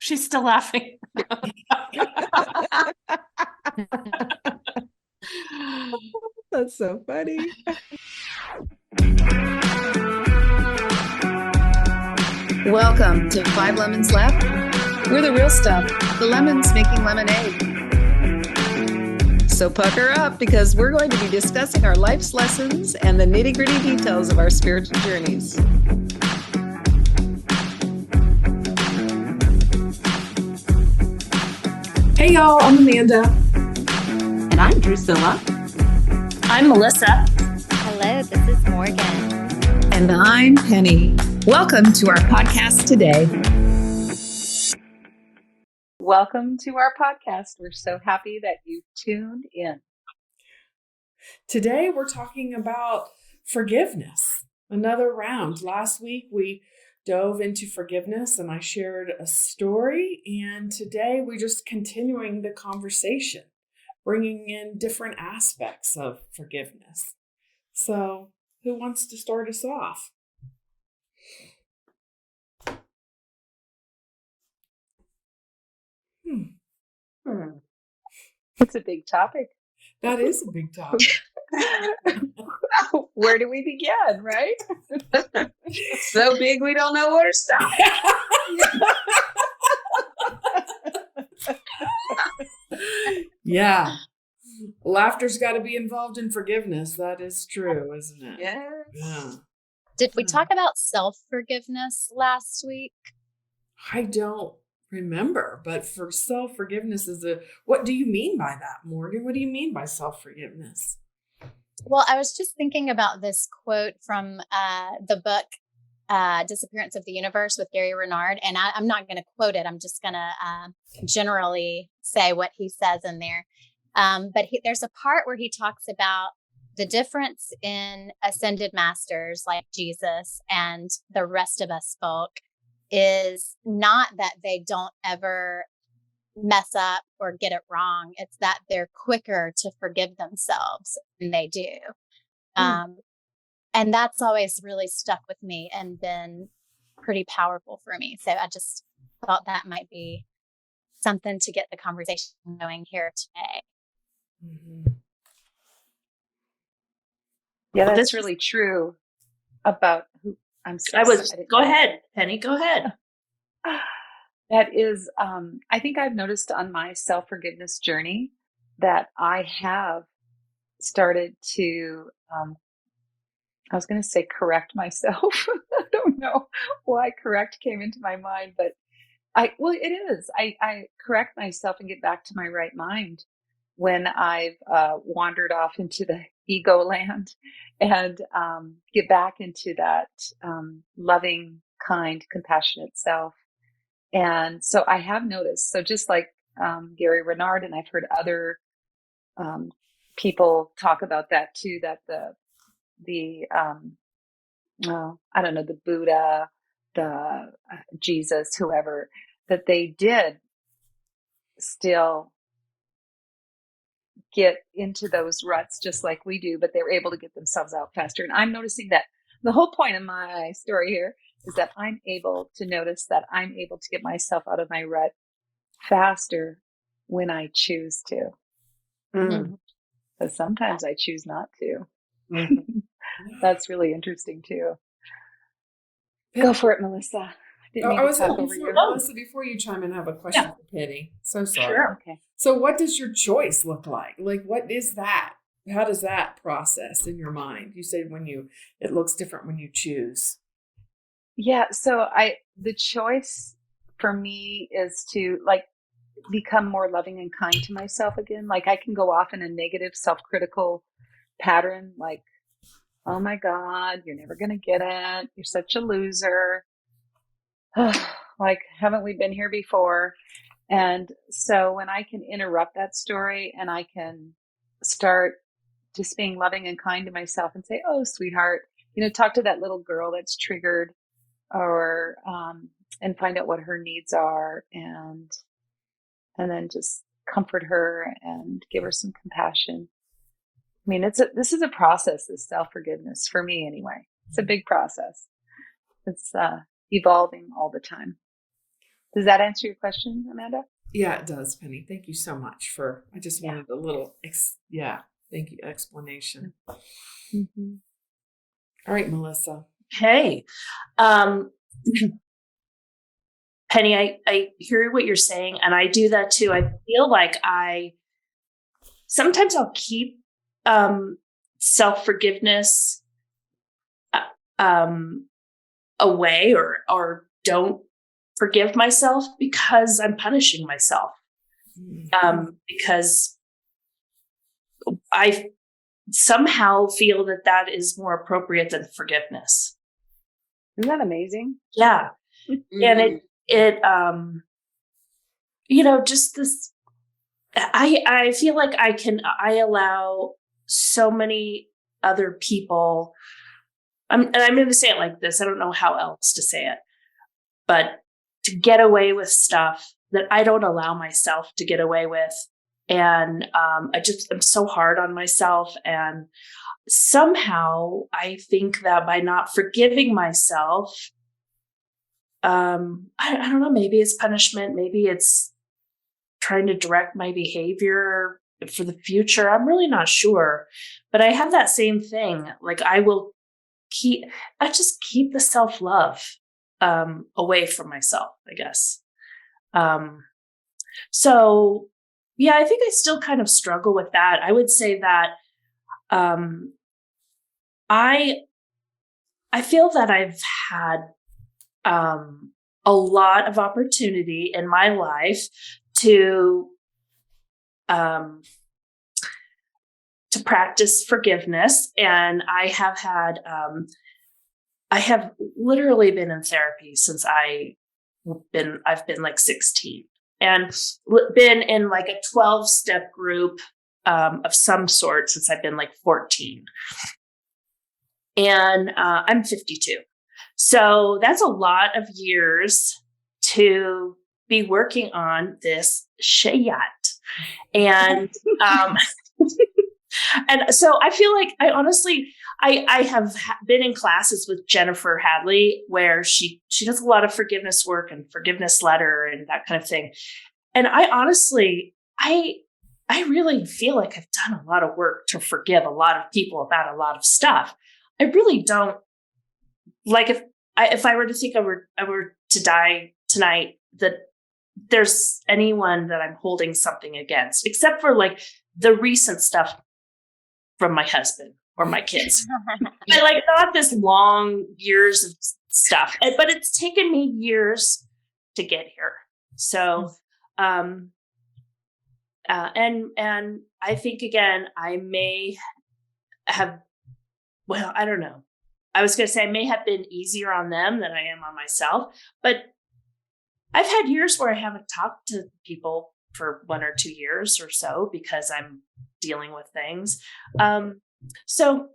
She's still laughing. That's so funny. Welcome to 5 Lemons Left. We're the real stuff, the lemons making lemonade. So pucker up, because we're going to be discussing our life's lessons and the nitty-gritty details of our spiritual journeys. Hey y'all, I'm Amanda. And I'm Drusilla. I'm Melissa. Hello, this is Morgan. And I'm Penny. Welcome to our podcast today. Welcome to our podcast. We're so happy that you tuned in. Today we're talking about forgiveness. Another round. Last week we dove into forgiveness and I shared a story, and today we're just continuing the conversation, bringing in different aspects of forgiveness. So who wants to start us off? It's a big topic. That is a big topic. Where do we begin, right? So big we don't know where to stop. Yeah. Laughter's got to be involved in forgiveness. That is true, isn't it? Yes. Yeah. Did we talk about self-forgiveness last week? I don't remember, but for self-forgiveness what do you mean by that, Morgan? What do you mean by self-forgiveness? Well, I was just thinking about this quote from the book Disappearance of the Universe with Gary Renard, and I'm not going to quote it. I'm just going to generally say what he says in there. But there's a part where he talks about the difference in ascended masters like Jesus and the rest of us folk is not that they don't ever mess up or get it wrong. It's that they're quicker to forgive themselves than they do. And that's always really stuck with me and been pretty powerful for me. So I just thought that might be something to get the conversation going here today. Mm-hmm. Yeah, that's really true about who I'm so Go ahead, Penny, go ahead. That is, I think I've noticed on my self-forgiveness journey that I have started to, I was going to say correct myself. I don't know why correct came into my mind, but it is. I correct myself and get back to my right mind when I've wandered off into the ego land and get back into that loving, kind, compassionate self. And so I have noticed, so just like Gary Renard, and I've heard other people talk about that too, that the I don't know, the Buddha, the Jesus, whoever, that they did still get into those ruts just like we do, but they were able to get themselves out faster. And I'm noticing that the whole point of my story here is that I'm able to notice that I'm able to get myself out of my rut faster when I choose to. But sometimes I choose not to. That's really interesting too. Go for it, Melissa. Melissa, before you chime in, I have a question for Penny. So sorry. Sure. Okay. So what does your choice look like? Like, what is that? How does that process in your mind? You said it looks different when you choose. Yeah. So the choice for me is to become more loving and kind to myself again. Like I can go off in a negative self-critical pattern. Like, oh my God, you're never going to get it. You're such a loser. Like, haven't we been here before? And so when I can interrupt that story and I can start just being loving and kind to myself and say, oh, sweetheart, talk to that little girl that's triggered, or, and find out what her needs are, and then just comfort her and give her some compassion. I mean, this is a process, this self-forgiveness, for me anyway. It's a big process. It's evolving all the time. Does that answer your question, Amanda? Yeah, it does, Penny. Thank you so much I just Yeah. wanted a little, thank you, explanation. Mm-hmm. All right, Melissa. Hey, um, Penny, I hear what you're saying, and I do that too. I feel like sometimes I'll keep self-forgiveness away or don't forgive myself because I'm punishing myself. Because I somehow feel that is more appropriate than forgiveness. Isn't that amazing? Yeah. And it just this, I feel like I allow so many other people, and I'm going to say it like this. I don't know how else to say it, but to get away with stuff that I don't allow myself to get away with. And I'm so hard on myself. And somehow I think that by not forgiving myself, I don't know, maybe it's punishment, maybe it's trying to direct my behavior for the future. I'm really not sure, but I have that same thing. Like I just keep the self-love away from myself, I guess. So yeah, I think I still kind of struggle with that. I would say that I feel that I've had a lot of opportunity in my life to practice forgiveness, and I have literally been in therapy since I've been like 16, and been in like a 12-step group of some sort since I've been like 14. And I'm 52. So that's a lot of years to be working on this shayat. And and so I feel like I have been in classes with Jennifer Hadley where she does a lot of forgiveness work and forgiveness letter and that kind of thing. And I honestly, I really feel like I've done a lot of work to forgive a lot of people about a lot of stuff. I really don't like if I were to think I were to die tonight, that there's anyone that I'm holding something against, except for like the recent stuff from my husband or my kids. I like not this long years of stuff, but it's taken me years to get here. So, and I think again, I may have, well, I don't know. I was going to say I may have been easier on them than I am on myself, but I've had years where I haven't talked to people for 1 or 2 years or so because I'm dealing with things. So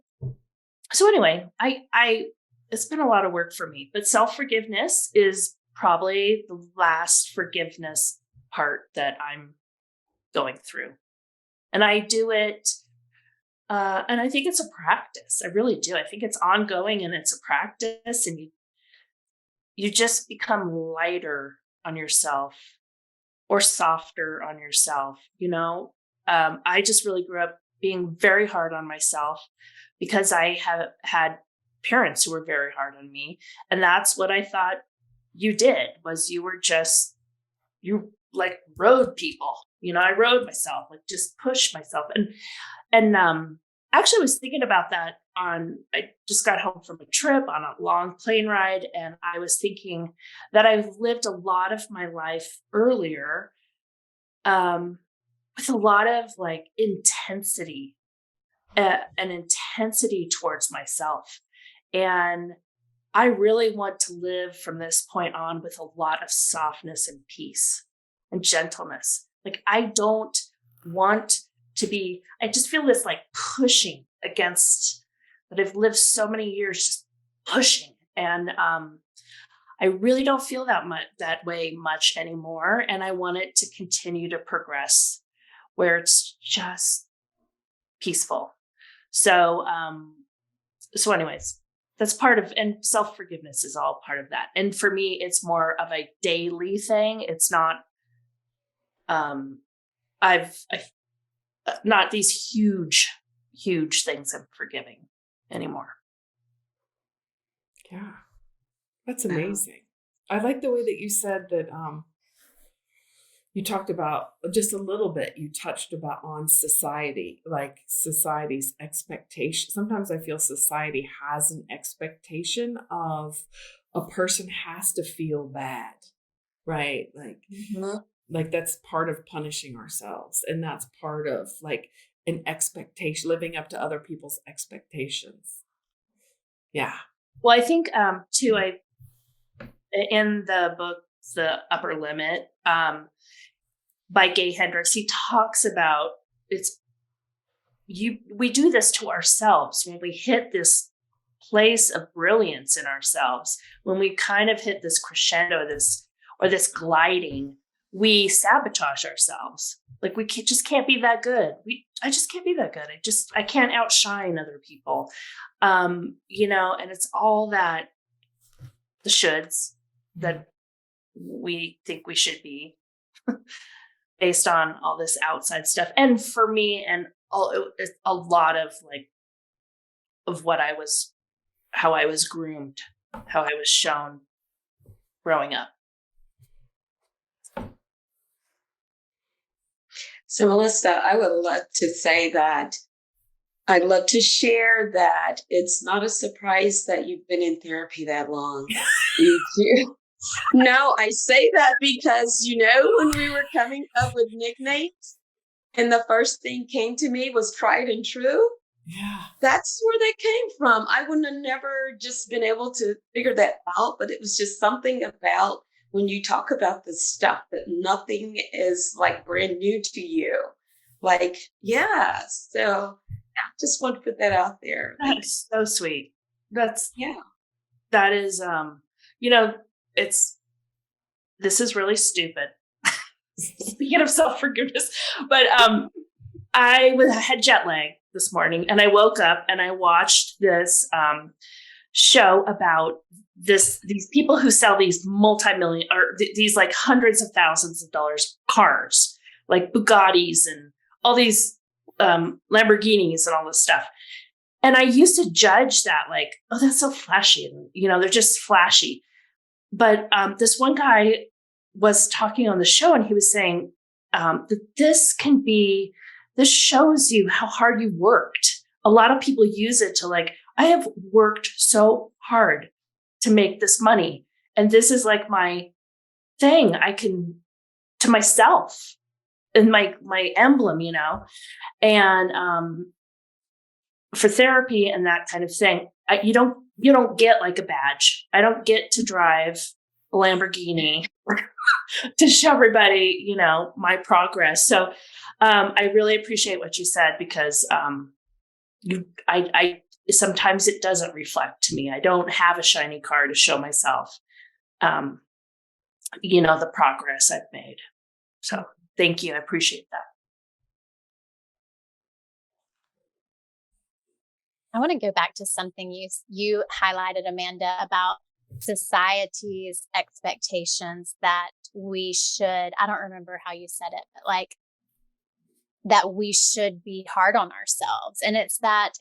anyway, I it's been a lot of work for me, but self-forgiveness is probably the last forgiveness part that I'm going through. And I do it, and I think it's a practice. I really do. I think it's ongoing and it's a practice, and you just become lighter on yourself or softer on yourself. I just really grew up being very hard on myself because I have had parents who were very hard on me. And that's what I thought you did, was you like rode people. I rode myself, like just pushed myself. And actually I was thinking about that I just got home from a trip on a long plane ride. And I was thinking that I've lived a lot of my life earlier with a lot of like intensity, an intensity towards myself. And I really want to live from this point on with a lot of softness and peace and gentleness. Like I don't want to be, I just feel this like pushing against that I've lived so many years just pushing. And I really don't feel that way much anymore. And I want it to continue to progress where it's just peaceful. So anyways, that's part of, and self-forgiveness is all part of that. And for me, it's more of a daily thing. It's not, I've not these huge things I'm forgiving anymore. Yeah. That's amazing. I like the way that you said that, you talked about just a little bit, you touched about on society, like society's expectation. Sometimes I feel society has an expectation of a person has to feel bad, right? Like that's part of punishing ourselves. And that's part of like an expectation, living up to other people's expectations. Yeah. Well, I think, too, in the book, The Upper Limit, by Gay Hendricks, he talks about we do this to ourselves when we hit this place of brilliance in ourselves. When we kind of hit this crescendo, this gliding, we sabotage ourselves. Like we just can't be that good. I just can't be that good. I can't outshine other people. And it's all that the shoulds that we think we should be based on all this outside stuff. And for me, and a lot of how I was groomed, how I was shown growing up. So, Melissa, I would love to say that I'd love to share that it's not a surprise that you've been in therapy that long. No, I say that because, when we were coming up with nicknames and the first thing came to me was tried and true. Yeah. That's where they came from. I wouldn't have never just been able to figure that out, but it was just something about when you talk about this stuff that nothing is like brand new to you. Like, yeah. So I just want to put that out there. That's so sweet. That is, this is really stupid. Speaking of self-forgiveness, but I had jet lag this morning and I woke up and I watched this show about these people who sell these multi-million or these like hundreds of thousands of dollars cars, like Bugattis and all these Lamborghinis and all this stuff. And I used to judge that like, oh, that's so flashy. And, they're just flashy. But this one guy was talking on the show and he was saying that this shows you how hard you worked. A lot of people use it to like, I have worked so hard to make this money. And this is like my thing to myself and my emblem, and for therapy and that kind of thing, you don't get like a badge. I don't get to drive a Lamborghini to show everybody, my progress. So I really appreciate what you said because I sometimes it doesn't reflect to me. I don't have a shiny car to show myself, the progress I've made. So thank you. I appreciate that. I want to go back to something you highlighted, Amanda, about society's expectations that we should, I don't remember how you said it, but like that we should be hard on ourselves. And it's that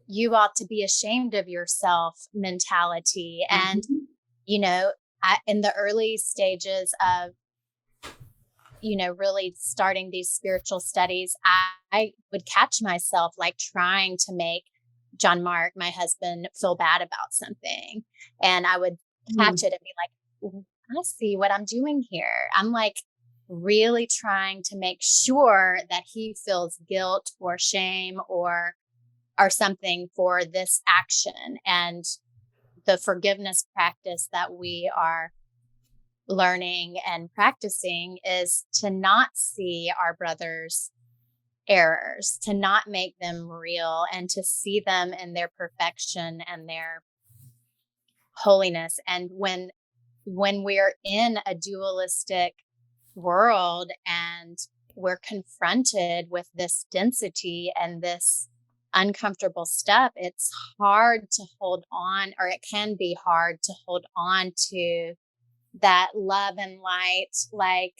you ought to be ashamed of yourself mentality. And, in the early stages of, really starting these spiritual studies, I would catch myself like trying to make John Mark, my husband, feel bad about something. And I would catch it and be like, I see what I'm doing here. I'm like really trying to make sure that he feels guilt or shame or something for this action. And the forgiveness practice that we are learning and practicing is to not see our brother's errors, to not make them real, and to see them in their perfection and their holiness. And when we're in a dualistic world and we're confronted with this density and this uncomfortable step, it's hard to hold on, or it can be hard to hold on to that love and light. Like,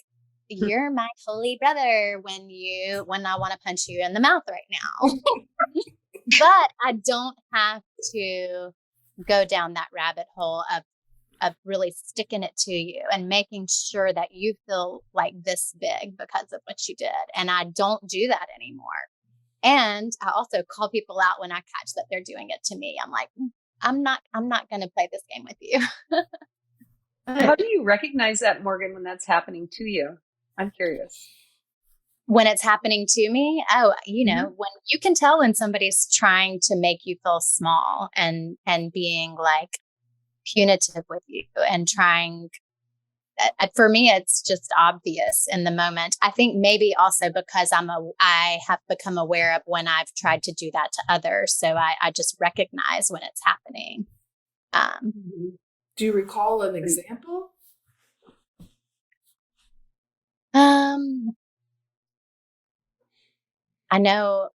you're my holy brother when I want to punch you in the mouth right now. But I don't have to go down that rabbit hole of really sticking it to you and making sure that you feel like this big because of what you did. And I don't do that anymore. And I also call people out when I catch that they're doing it to me. I'm like, I'm not going to play this game with you. How do you recognize that, Morgan, when that's happening to you? I'm curious. When it's happening to me, when you can tell when somebody's trying to make you feel small and being like punitive with you and trying, for me, it's just obvious in the moment. I think maybe also because I have become aware of when I've tried to do that to others. So I just recognize when it's happening. Do you recall an example? I know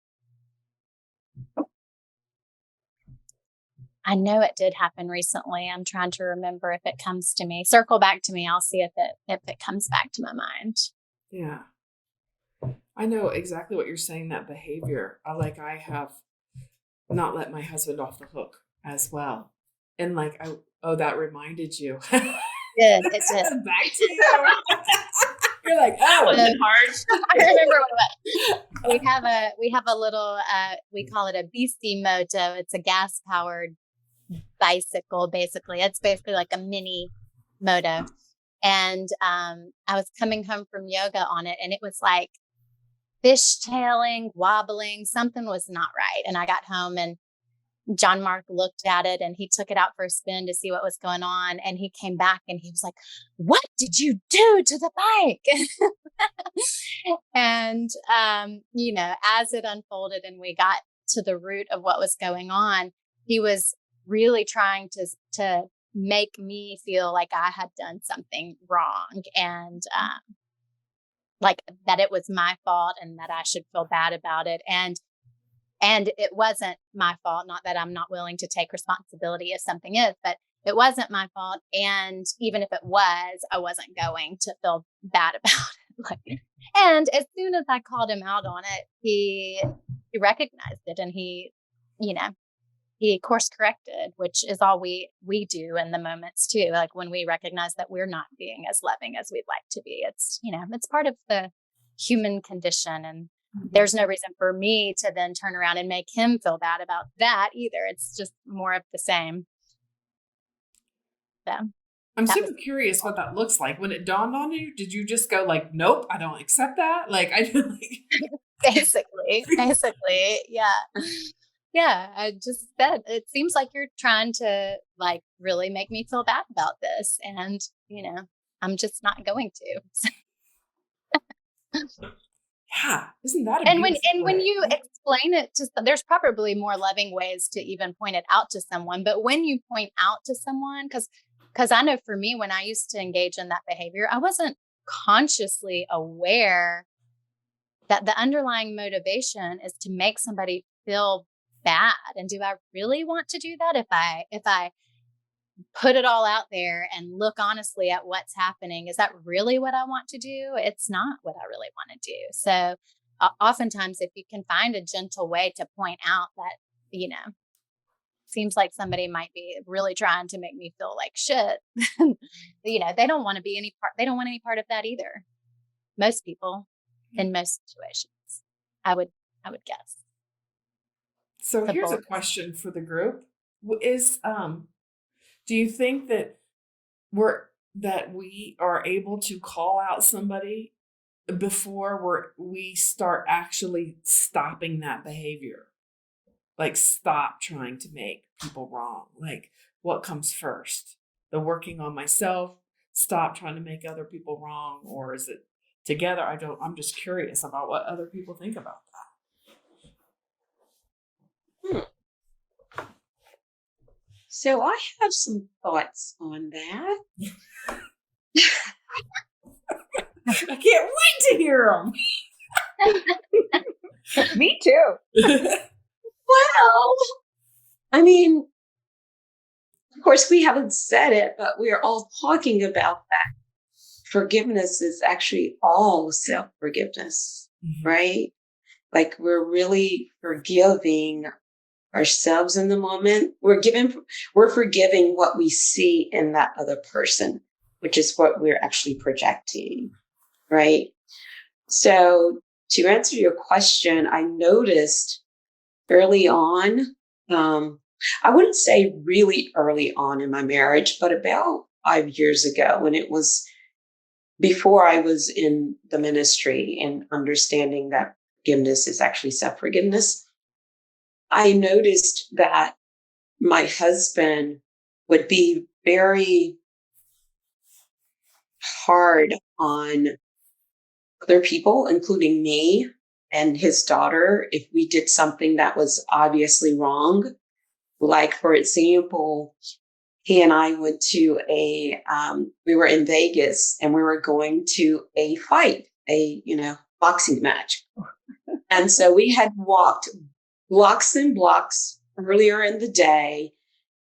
it did happen recently. I'm trying to remember if it comes to me. Circle back to me. I'll see if it comes back to my mind. Yeah. I know exactly what you're saying, that behavior. I have not let my husband off the hook as well. And that reminded you. It did. Back to you. You're like, oh, was it hard? I remember what it was. We have a little, we call it a BC Moto. It's a gas powered bicycle, basically. It's basically like a mini moto. And I was coming home from yoga on it, and it was like fishtailing, wobbling. Something was not right. And I got home, and John Mark looked at it, and he took it out for a spin to see what was going on. And he came back and he was like, "What did you do to the bike?" And, as it unfolded and we got to the root of what was going on, he was really trying to make me feel like I had done something wrong, and like that it was my fault and that I should feel bad about it. And it wasn't my fault. Not that I'm not willing to take responsibility if something is, but it wasn't my fault. And even if it was, I wasn't going to feel bad about it. And as soon as I called him out on it, he recognized it, and he course corrected, which is all we do in the moments too. Like when we recognize that we're not being as loving as we'd like to be, it's part of the human condition. And there's no reason for me to then turn around and make him feel bad about that either. It's just more of the same. So I'm super curious what that looks like. When it dawned on you, did you just go like, nope, I don't accept that? Basically, yeah. Yeah, I just said, it seems like you're trying to really make me feel bad about this. And, I'm just not going to. Yeah, isn't that when you explain it to there's probably more loving ways to even point it out to someone. But when you point out to someone, because I know for me, when I used to engage in that behavior, I wasn't consciously aware that the underlying motivation is to make somebody feel bad. And do I really want to do that? If I put it all out there and look honestly at what's happening, is that really what I want to do? It's not what I really want to do. So oftentimes, if you can find a gentle way to point out that, seems like somebody might be really trying to make me feel like shit, they don't want to be any part. They don't want any part of that either. Most people in most situations, I would guess. So here's a question for the group: do you think that we are able to call out somebody before we start actually stopping that behavior? Like, stop trying to make people wrong. Like, what comes first? The working on myself, stop trying to make other people wrong, or is it together? I'm just curious about what other people think about that. So I have some thoughts on that. I can't wait to hear them. Me too. Well, I mean, of course, we haven't said it, but we're all talking about that. Forgiveness is actually all self-forgiveness, right? Like we're really forgiving ourselves in the moment. We're forgiving what we see in that other person, which is what we're actually projecting, right? So to answer your question, I noticed early on, I wouldn't say really early on in my marriage, but about 5 years ago, when it was before I was in the ministry and understanding that forgiveness is actually self-forgiveness, I noticed that my husband would be very hard on other people, including me and his daughter, if we did something that was obviously wrong. Like, for example, he and I went to we were in Vegas and we were going to a fight, boxing match. And so we had walked blocks and blocks earlier in the day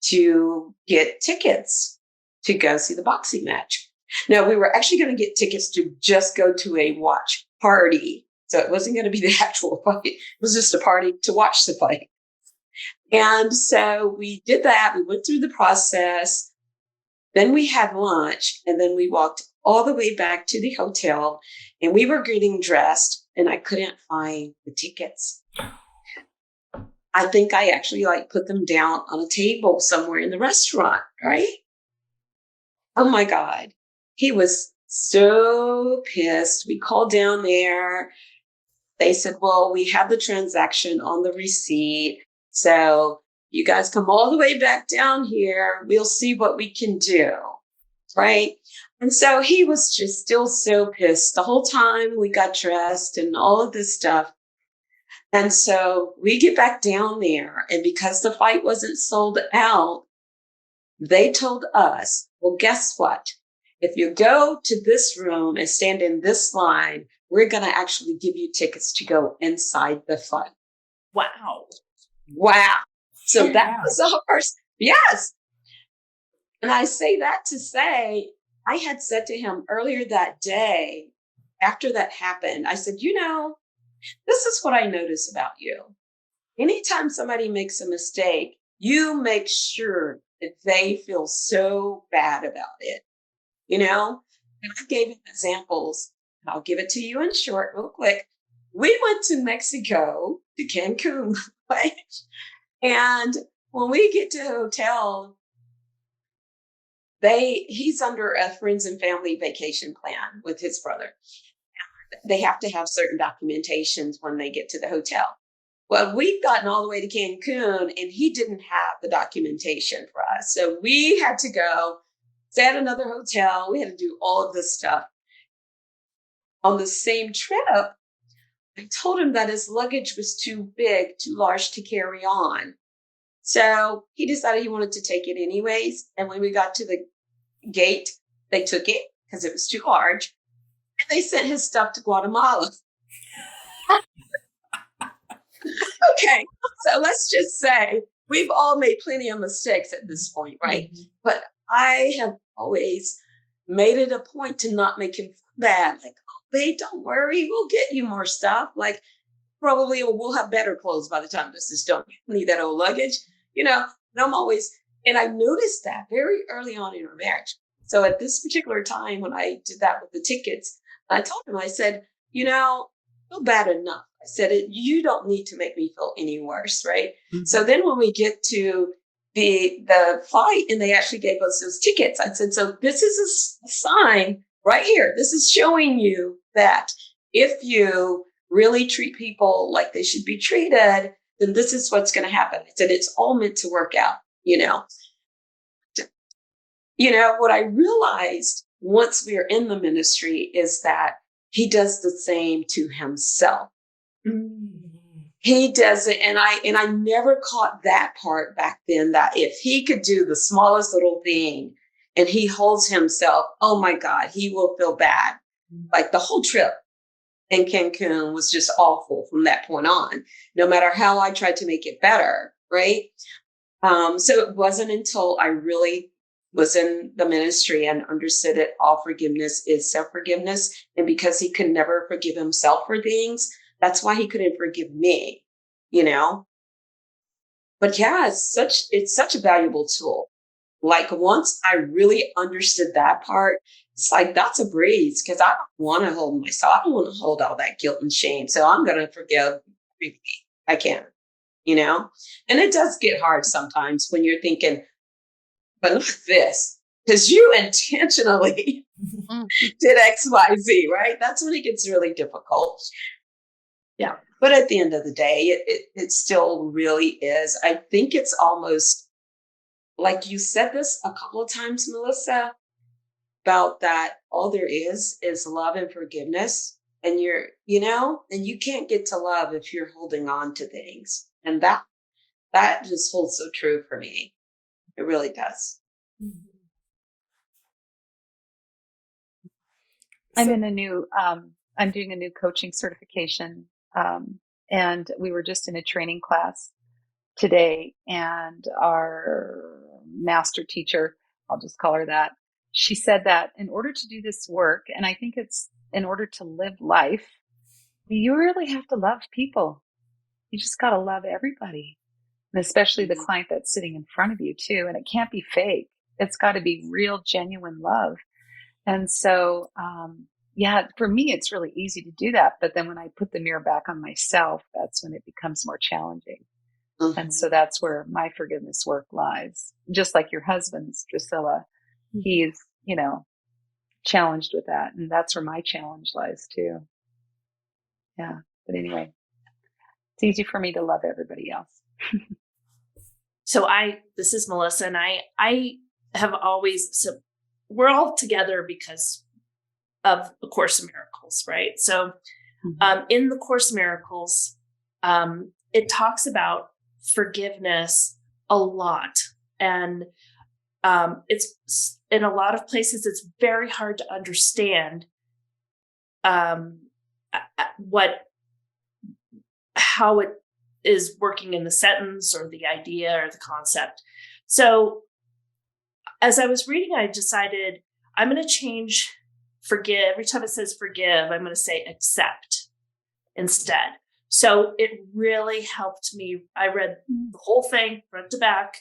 to get tickets to go see the boxing match. Now, we were actually going to get tickets to just go to a watch party. So it wasn't going to be the actual fight. It was just a party to watch the fight. And so we did that. We went through the process. Then we had lunch, and then we walked all the way back to the hotel, and we were getting dressed, and I couldn't find the tickets. I think I actually put them down on a table somewhere in the restaurant, right? Oh my God. He was so pissed. We called down there. They said, well, we have the transaction on the receipt. So you guys come all the way back down here. We'll see what we can do. Right. And so he was just still so pissed the whole time we got dressed and all of this stuff. And so we get back down there. And because the fight wasn't sold out, they told us, well, guess what? If you go to this room and stand in this line, we're going to actually give you tickets to go inside the fight. Wow. Wow. So that was the first. Yes. And I say that to say, I had said to him earlier that day, after that happened, I said, this is what I notice about you. Anytime somebody makes a mistake, you make sure that they feel so bad about it. And I gave him examples. I'll give it to you in short, real quick. We went to Mexico, to Cancun, right? And when we get to the hotel, he's under a friends and family vacation plan with his brother. They have to have certain documentations when they get to the hotel. Well, we'd gotten all the way to Cancun and he didn't have the documentation for us. So we had to go stay at another hotel. We had to do all of this stuff. On the same trip, I told him that his luggage was too big, too large to carry on. So he decided he wanted to take it anyways. And when we got to the gate, they took it because it was too large. And they sent his stuff to Guatemala. Okay, so let's just say we've all made plenty of mistakes at this point, right? Mm-hmm. But I have always made it a point to not make him feel bad. Like, oh, babe, don't worry. We'll get you more stuff. Like, probably we'll have better clothes by the time this is done. You don't need that old luggage, And I noticed that very early on in our marriage. So at this particular time, when I did that with the tickets, I told him, I said, feel bad enough. I said, you don't need to make me feel any worse, right? Mm-hmm. So then when we get to the fight and they actually gave us those tickets, I said, so this is a sign right here. This is showing you that if you really treat people like they should be treated, then this is what's going to happen. I said, it's all meant to work out, What I realized once we were in the ministry is that he does the same to himself. Mm-hmm. He does it. And I never caught that part back then, that if he could do the smallest little thing and he holds himself, oh my God, he will feel bad, like the whole trip. in Cancun was just awful from that point on, no matter how I tried to make it better. Right. So it wasn't until I really was in the ministry and understood that all forgiveness is self-forgiveness. And because he could never forgive himself for things, that's why he couldn't forgive me, you know? But yeah, it's such a valuable tool. Like once I really understood that part, it's like that's a breeze because I don't want to hold myself. I don't want to hold all that guilt and shame. So I'm gonna forgive everybody I can, you know? And it does get hard sometimes when you're thinking, but not this, because you intentionally did X, Y, Z, right? That's when it gets really difficult. Yeah. But at the end of the day, it still really is. I think it's almost like you said this a couple of times, Melissa, about that all there is love and forgiveness. And and you can't get to love if you're holding on to things. And that just holds so true for me. It really does. I'm doing a new coaching certification. And we were just in a training class today, and our master teacher, I'll just call her that, she said that in order to do this work, and I think it's in order to live life, you really have to love people. You just got to love everybody, and especially the client that's sitting in front of you too. And it can't be fake. It's got to be real, genuine love. And so, yeah, for me, it's really easy to do that. But then when I put the mirror back on myself, that's when it becomes more challenging. Mm-hmm. And so that's where my forgiveness work lies. Just like your husband's, Drusilla, he's, challenged with that. And that's where my challenge lies too. Yeah. But anyway, it's easy for me to love everybody else. So this is Melissa, and I have always, so we're all together because of the Course in Miracles, right? So in the Course in Miracles, it talks about forgiveness a lot. And it's in a lot of places, it's very hard to understand how it is working in the sentence or the idea or the concept. So as I was reading, I decided I'm going to change forgive. Every time it says forgive, I'm going to say accept instead. So it really helped me. I read the whole thing front to back.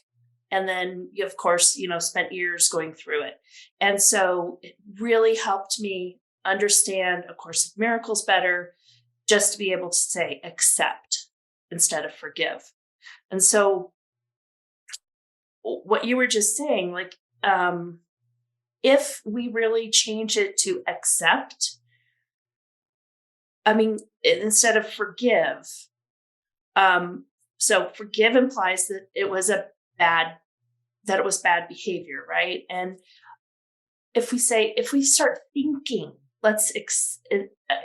And then, of course, spent years going through it. And so it really helped me understand A Course in Miracles better, just to be able to say accept instead of forgive. And so what you were just saying, like, if we really change it to accept, I mean, instead of forgive, so forgive implies that it was bad behavior, right? And if we start thinking,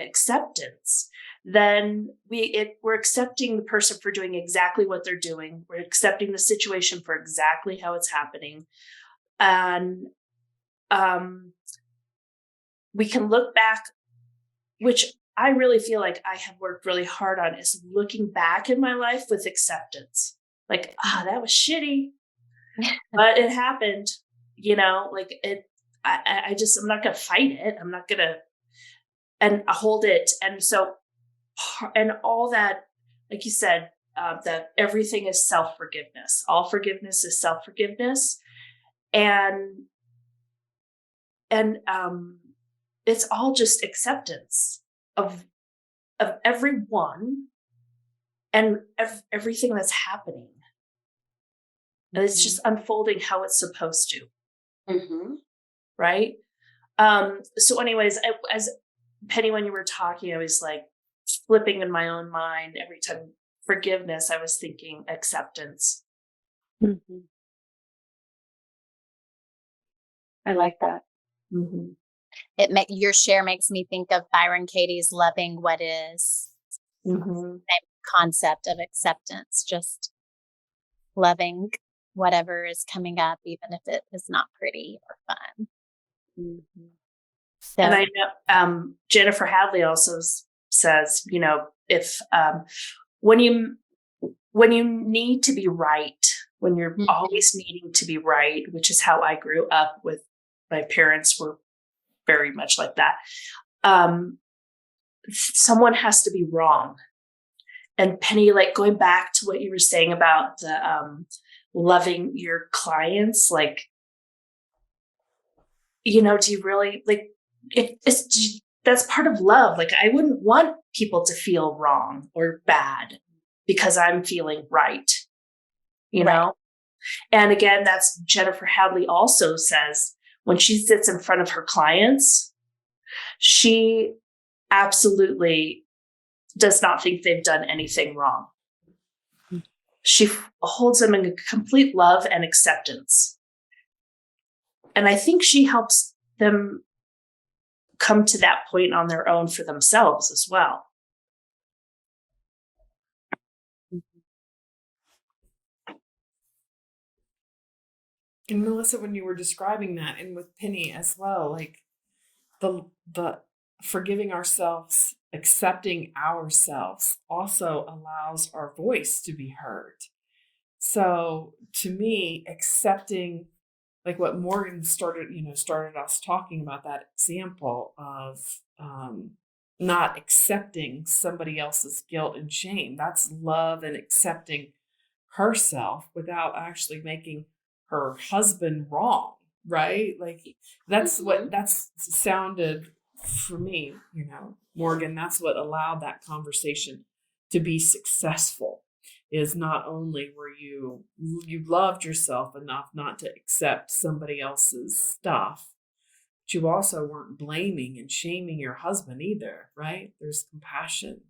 acceptance, then we're accepting the person for doing exactly what they're doing. We're accepting the situation for exactly how it's happening. And we can look back, which I really feel like I have worked really hard on, is looking back in my life with acceptance. Like, that was shitty, but it happened, like it, I'm not going to fight it. I'm not going to, and hold it. And so, and all that, like you said, that everything is self-forgiveness. All forgiveness is self-forgiveness. And it's all just acceptance of everyone and everything that's happening. And it's just unfolding how it's supposed to. Mm-hmm. Right? So anyways, as Penny, when you were talking, I was like flipping in my own mind. Every time forgiveness, I was thinking acceptance. Mm-hmm. I like that. Mm-hmm. Your share makes me think of Byron Katie's Loving What Is. Mm-hmm. Same concept of acceptance, just loving whatever is coming up, even if it is not pretty or fun. Mm-hmm. So, and I know Jennifer Hadley also says, if when you need to be right, when you're always needing to be right, which is how I grew up with my parents were very much like that. Someone has to be wrong. And Penny, like going back to what you were saying about the loving your clients, like, do you really like that's part of love. Like, I wouldn't want people to feel wrong or bad because I'm feeling right, know? And again, that's Jennifer Hadley also says when she sits in front of her clients, she absolutely does not think they've done anything wrong. She holds them in complete love and acceptance. And I think she helps them come to that point on their own for themselves as well. And Melissa, when you were describing that, and with Penny as well, like the forgiving ourselves, accepting ourselves also allows our voice to be heard. So to me, accepting, like what Morgan started us talking about, that example of not accepting somebody else's guilt and shame. That's love and accepting herself without actually making her husband wrong, right? Like that's what that's sounded for me, Morgan, that's what allowed that conversation to be successful, is not only were you loved yourself enough not to accept somebody else's stuff, but you also weren't blaming and shaming your husband either, right? There's compassion.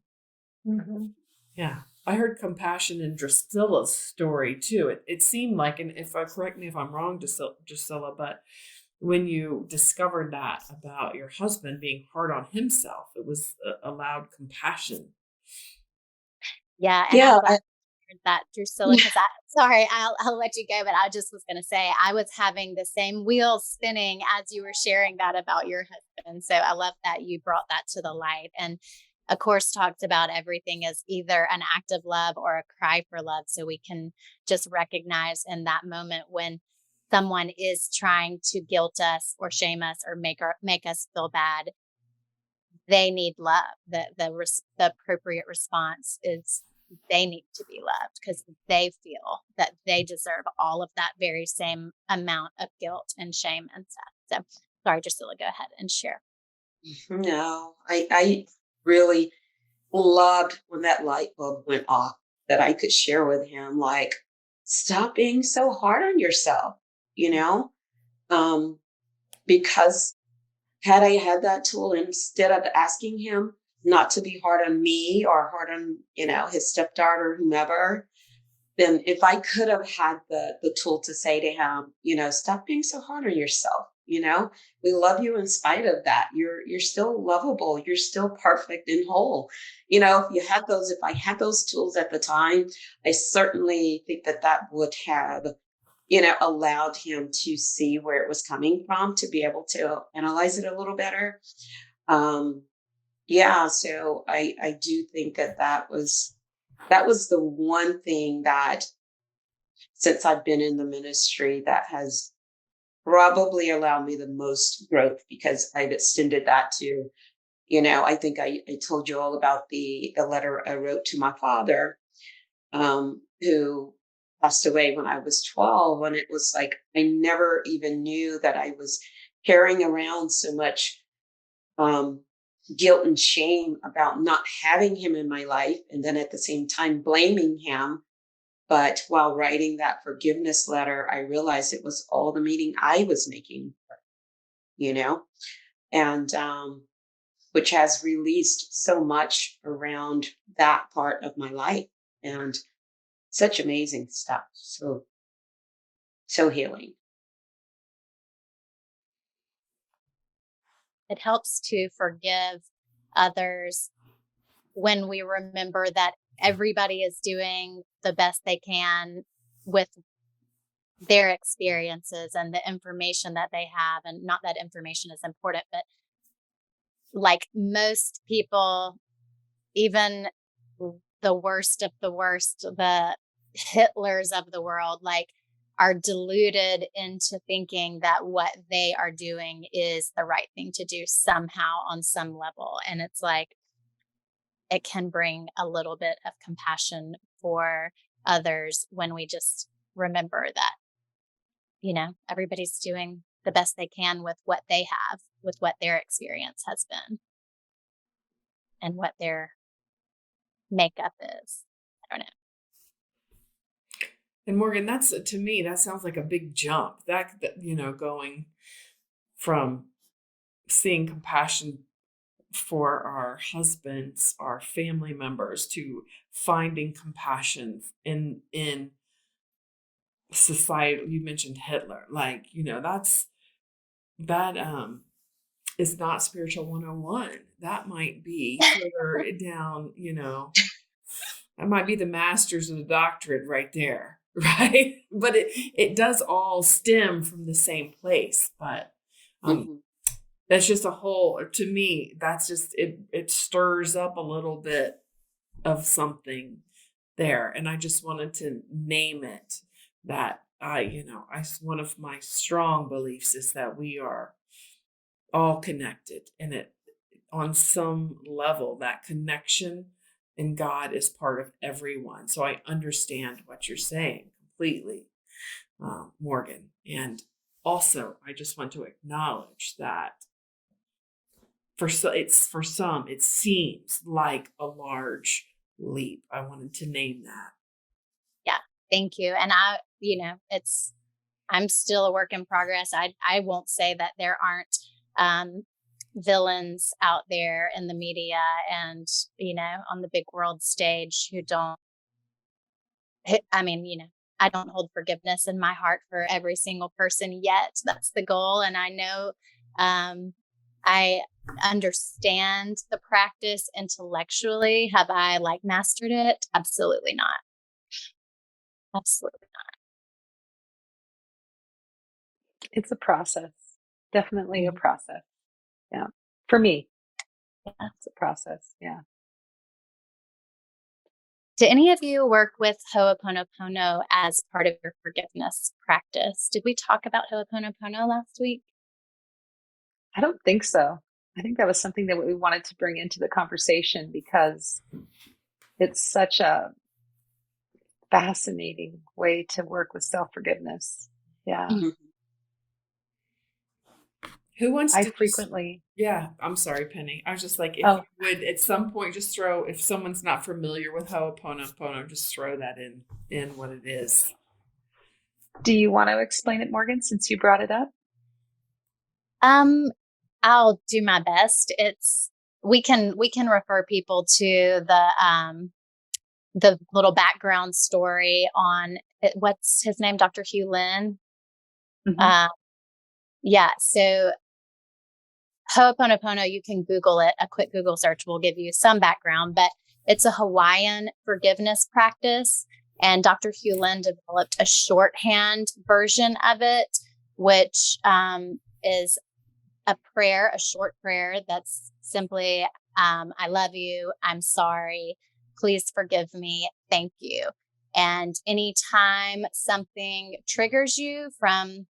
Yeah. I heard compassion in Drusilla's story too. It seemed like, and correct me if I'm wrong, Drusilla, but when you discovered that about your husband being hard on himself, it was allowed compassion. Yeah. And I'm glad you heard that, Drusilla, because sorry, I'll let you go, but I just was going to say, I was having the same wheels spinning as you were sharing that about your husband. So I love that you brought that to the light. And of course, talked about everything as either an act of love or a cry for love. So we can just recognize in that moment when someone is trying to guilt us or shame us or make us feel bad, they need love. The appropriate response is they need to be loved because they feel that they deserve all of that very same amount of guilt and shame and stuff. So sorry, Drusilla, go ahead and share. No, I really loved when that light bulb went off, that I could share with him, like, stop being so hard on yourself, because had I had that tool, instead of asking him not to be hard on me or hard on, his stepdaughter or whomever, then if I could have had the tool to say to him, stop being so hard on yourself, we love you in spite of that. You're still lovable. You're still perfect and whole. If I had those tools at the time, I certainly think that would have, allowed him to see where it was coming from, to be able to analyze it a little better. So I do think that was the one thing that, since I've been in the ministry, that has probably allowed me the most growth, because I've extended that to, I think I told you all about the letter I wrote to my father, who passed away when I was 12. And it was like, I never even knew that I was carrying around so much guilt and shame about not having him in my life. And then at the same time, blaming him. But while writing that forgiveness letter, I realized it was all the meaning I was making, and which has released so much around that part of my life, and such amazing stuff. So healing. It helps to forgive others when we remember that everybody is doing the best they can with their experiences and the information that they have. And not that information is important, but like most people even the worst of the worst, the Hitlers of the world, like, are deluded into thinking that what they are doing is the right thing to do somehow on some level. And it's like, it can bring a little bit of compassion for others when we just remember that, everybody's doing the best they can with what they have, with what their experience has been, and what their makeup is. I don't know. And Morgan, that's, to me, that sounds like a big jump. That going from seeing compassion for our husbands, our family members, to finding compassion in society. You mentioned Hitler, like, that is not spiritual 101. That might be further down, that might be the master's of the doctorate right there, right? But it does all stem from the same place. But that's just a whole, to me, that's just, it stirs up a little bit of something there. And I just wanted to name it, that one of my strong beliefs is that we are all connected, and it, on some level, that connection in God is part of everyone. So I understand what you're saying completely, Morgan. And also, I just want to acknowledge that for some, it seems like a large leap. I wanted to name that. Yeah, thank you. And I'm still a work in progress. I won't say that there aren't villains out there in the media and, on the big world stage who don't, I don't hold forgiveness in my heart for every single person yet. That's the goal. And I know, I understand the practice intellectually. Have I mastered it? Absolutely not. Absolutely not. It's a process. Definitely a process. Yeah. For me, it's a process. Yeah. Do any of you work with Ho'oponopono as part of your forgiveness practice? Did we talk about Ho'oponopono last week? I don't think so. I think that was something that we wanted to bring into the conversation because it's such a fascinating way to work with self-forgiveness. Yeah. Mm-hmm. Who wants I to frequently. Yeah, I'm sorry, Penny. I was just like, if Oh. you would at some point just throw, if someone's not familiar with Ho'oponopono, just throw that in what it is. Do you want to explain it, Morgan, since you brought it up? I'll do my best. We can refer people to the little background story on what's his name, Dr. Hew Len. Mm-hmm. Yeah. So Ho'oponopono, you can Google it. A quick Google search will give you some background, but it's a Hawaiian forgiveness practice. And Dr. Hew Len developed a shorthand version of it, which is a prayer, a short prayer that's simply, I love you, I'm sorry, please forgive me, thank you. And anytime something triggers you, from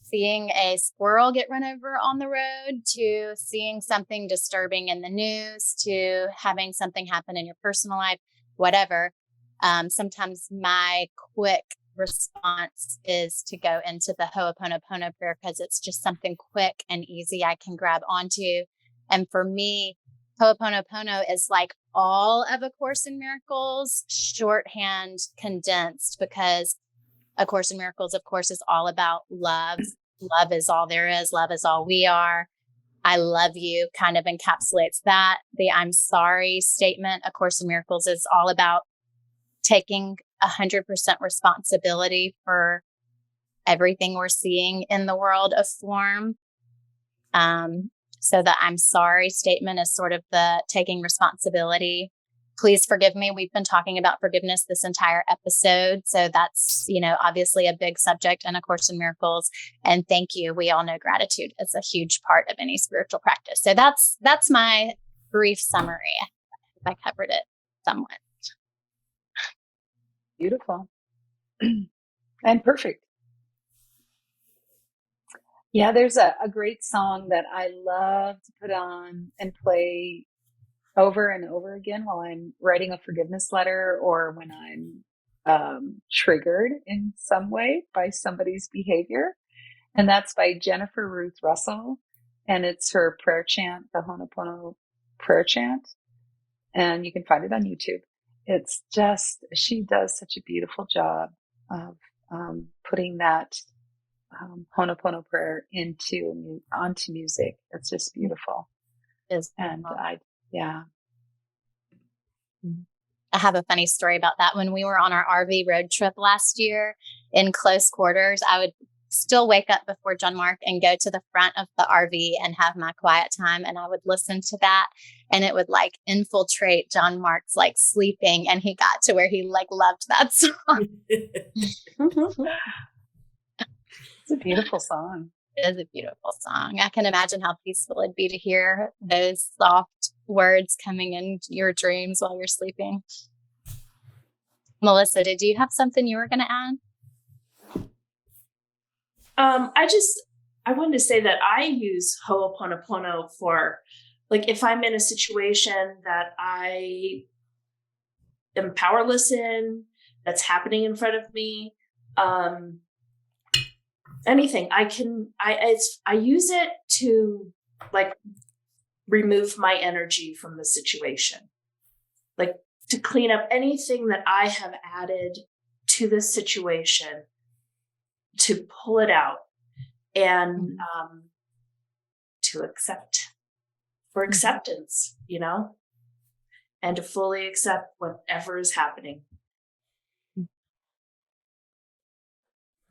seeing a squirrel get run over on the road, to seeing something disturbing in the news, to having something happen in your personal life, whatever, sometimes my quick response is to go into the Ho'oponopono prayer because it's just something quick and easy I can grab onto. And for me, Ho'oponopono is like all of A Course in Miracles shorthand condensed, because A Course in Miracles, of course, is all about love. Love is all there is. Love is all we are. I love you kind of encapsulates that. The I'm sorry statement, A Course in Miracles, is all about taking 100% responsibility for everything we're seeing in the world of form. So the I'm sorry statement is sort of the taking responsibility. Please forgive me. We've been talking about forgiveness this entire episode. So that's, obviously a big subject in A Course in Miracles. And thank you. We all know gratitude is a huge part of any spiritual practice. So that's my brief summary. I covered it somewhat. Beautiful. And perfect. Yeah, there's a great song that I love to put on and play over and over again while I'm writing a forgiveness letter or when I'm triggered in some way by somebody's behavior. And that's by Jennifer Ruth Russell. And it's her prayer chant, the Ho'oponopono prayer chant. And you can find it on YouTube. It's just, she does such a beautiful job of putting that Ho'oponopono prayer onto music. It's just beautiful. And yeah. I have a funny story about that. When we were on our RV road trip last year in close quarters, I would still wake up before John Mark and go to the front of the RV and have my quiet time. And I would listen to that and it would like infiltrate John Mark's like sleeping. And he got to where he like loved that song. It's a beautiful song. It is a beautiful song. I can imagine how peaceful it'd be to hear those soft words coming into your dreams while you're sleeping. Melissa, did you have something you were going to add? I wanted to say that I use Ho'oponopono for, like, if I'm in a situation that I am powerless in, that's happening in front of me, anything, I use it to like remove my energy from the situation, like to clean up anything that I have added to this situation, to pull it out and to for acceptance, and to fully accept whatever is happening.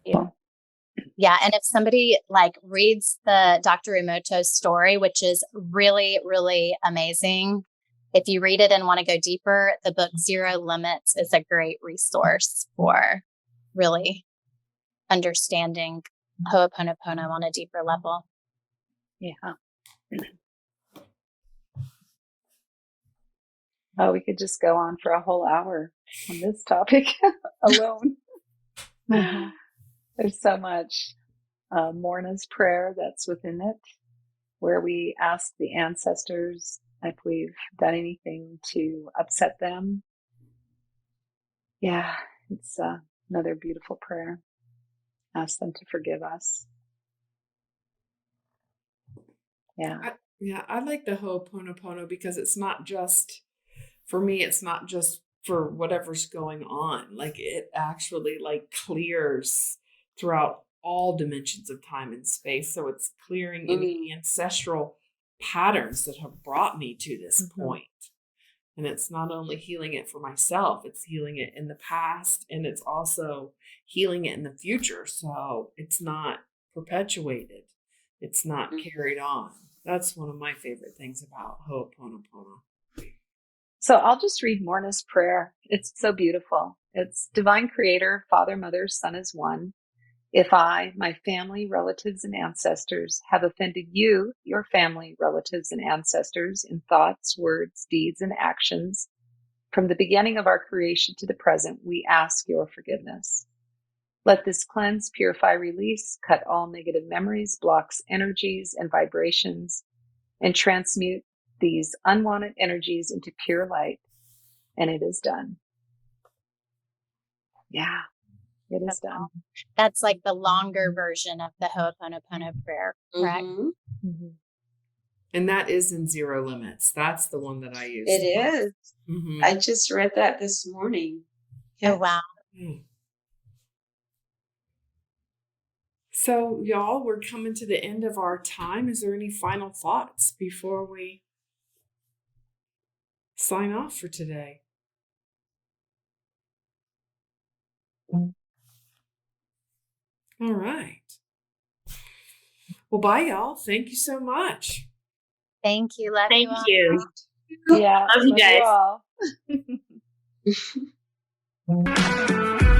Yeah. And if somebody like reads the Dr. Emoto's story, which is really, really amazing, if you read it and want to go deeper, the book Zero Limits is a great resource for really understanding Ho'oponopono on a deeper level. Yeah. Oh, we could just go on for a whole hour on this topic alone. Mm-hmm. There's so much. Morna's prayer that's within it, where we ask the ancestors if we've done anything to upset them. Yeah, it's another beautiful prayer. Ask them to forgive us. Yeah. I like the Ho'oponopono because it's not just, for me, it's not just for whatever's going on. Like it actually like clears throughout all dimensions of time and space. So it's clearing any ancestral patterns that have brought me to this point. And it's not only healing it for myself, it's healing it in the past, and it's also healing it in the future. So it's not perpetuated. It's not carried on. That's one of my favorite things about Ho'oponopono. So I'll just read Morna's prayer. It's so beautiful. It's Divine Creator, Father, Mother, Son is one. If I, my family, relatives, and ancestors have offended you, your family, relatives, and ancestors in thoughts, words, deeds, and actions, from the beginning of our creation to the present, we ask your forgiveness. Let this cleanse, purify, release, cut all negative memories, blocks, energies, and vibrations, and transmute these unwanted energies into pure light. And it is done. Yeah. It is done. That's like the longer version of the Ho'oponopono prayer, correct? Mm-hmm. And that is in Zero Limits. That's the one that I use. It is. Mm-hmm. I just read that this morning. Oh, wow. So, y'all, we're coming to the end of our time. Is there any final thoughts before we sign off for today? All right. Well, bye, y'all. Thank you so much. Thank you. Love Thank you. you. Yeah. Love you guys. You all.